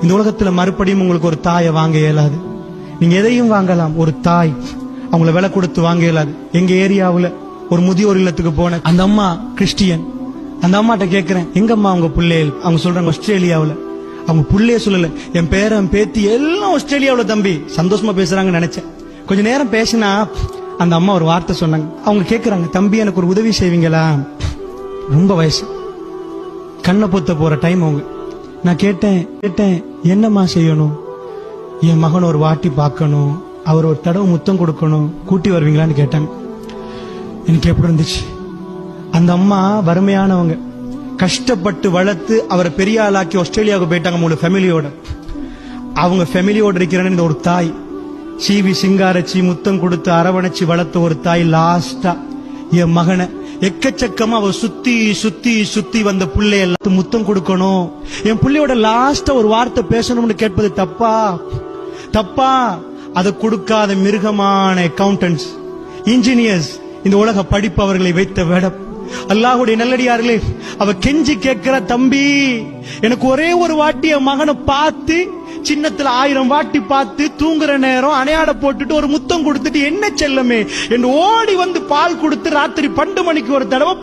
இந்த உலகத்துல மறுபடியும் உங்களுக்கு ஒரு தாயை வாங்க இயலாது. நீங்க எதையும் வாங்கலாம், ஒரு தாய் அவங்கள விலை கொடுத்து வாங்க இயலாது. எங்க ஏரியாவுல ஒரு முதியோர் இல்லத்துக்கு போன அந்த அம்மா கிறிஸ்டியன். அந்த அம்மாட்ட கேட்கிறேன், எங்கம்மா உங்க பிள்ளைகள்? அவங்க சொல்றாங்க ஆஸ்திரேலியாவுல. அவங்க பிள்ளைய சொல்லல, என் பேரன் பேத்தி எல்லாம் ஆஸ்திரேலியாவுல தம்பி. சந்தோஷமா பேசுறாங்கன்னு நினைச்சேன். கொஞ்ச நேரம் பேசினா அந்த அம்மா ஒரு வார்த்தை சொன்னாங்க. அவங்க கேட்கறாங்க, தம்பி எனக்கு ஒரு உதவி செய்வீங்களா? ரொம்ப வயசு, கண்ணை பொத்த போற டைம் அவங்க. நான் கேட்டேன் என்னம்மா செய்யணும்? என் மகன் ஒரு வாட்டி பார்க்கணும், அவர் ஒரு தடவை முத்தம் கொடுக்கணும், கூட்டி வருவீங்களான்னு கேட்டாங்க. எனக்கு எப்படி இருந்துச்சு? அந்த அம்மா வறுமையானவங்க, கஷ்டப்பட்டு வளர்த்து அவரை பெரிய ஆளாக்கி ஆஸ்திரேலியாவுக்கு போயிட்டாங்க அவங்களோட ஃபேமிலியோட. அவங்க ஃபேமிலியோட இருக்கிறேன்னு இந்த ஒரு தாய் சீவி சிங்காரச்சி முத்தம் கொடுத்து அரவணைச்சு வளர்த்த ஒரு தாய் லாஸ்டா என் மகனை எக்கச்சக்கமா அவ சுத்தி சுத்தி சுத்தி வந்த பிள்ளை எல்லாத்துக்கும் முத்தம் கொடுக்கணும், என் பிள்ளையோட லாஸ்டா ஒரு வார்த்தை பேசணும்னு கேட்பது தப்பா? அதை கொடுக்காத மிருகமான அக்கவுண்டன்ஸ், இன்ஜினியர்ஸ், இந்த உலக படிப்பு அவர்களை வைத்த வேடம். அல்லாஹ்வுடைய நல்லடியார்களே, அவ கெஞ்சி கேட்கிற, தம்பி எனக்கு ஒரே ஒரு வாட்டி என் மகனை பார்த்து, சின்னத்துல 1000 வாட்டி பார்த்து தூங்குற நேரம் அணையாட போட்டுட்டு ஒரு முத்தம் கொடுத்துட்டு என்ன செல்லமே என்று ஓடி வந்து பால் கொடுத்து ராத்திரி 12 மணிக்கு ஒரு தடவை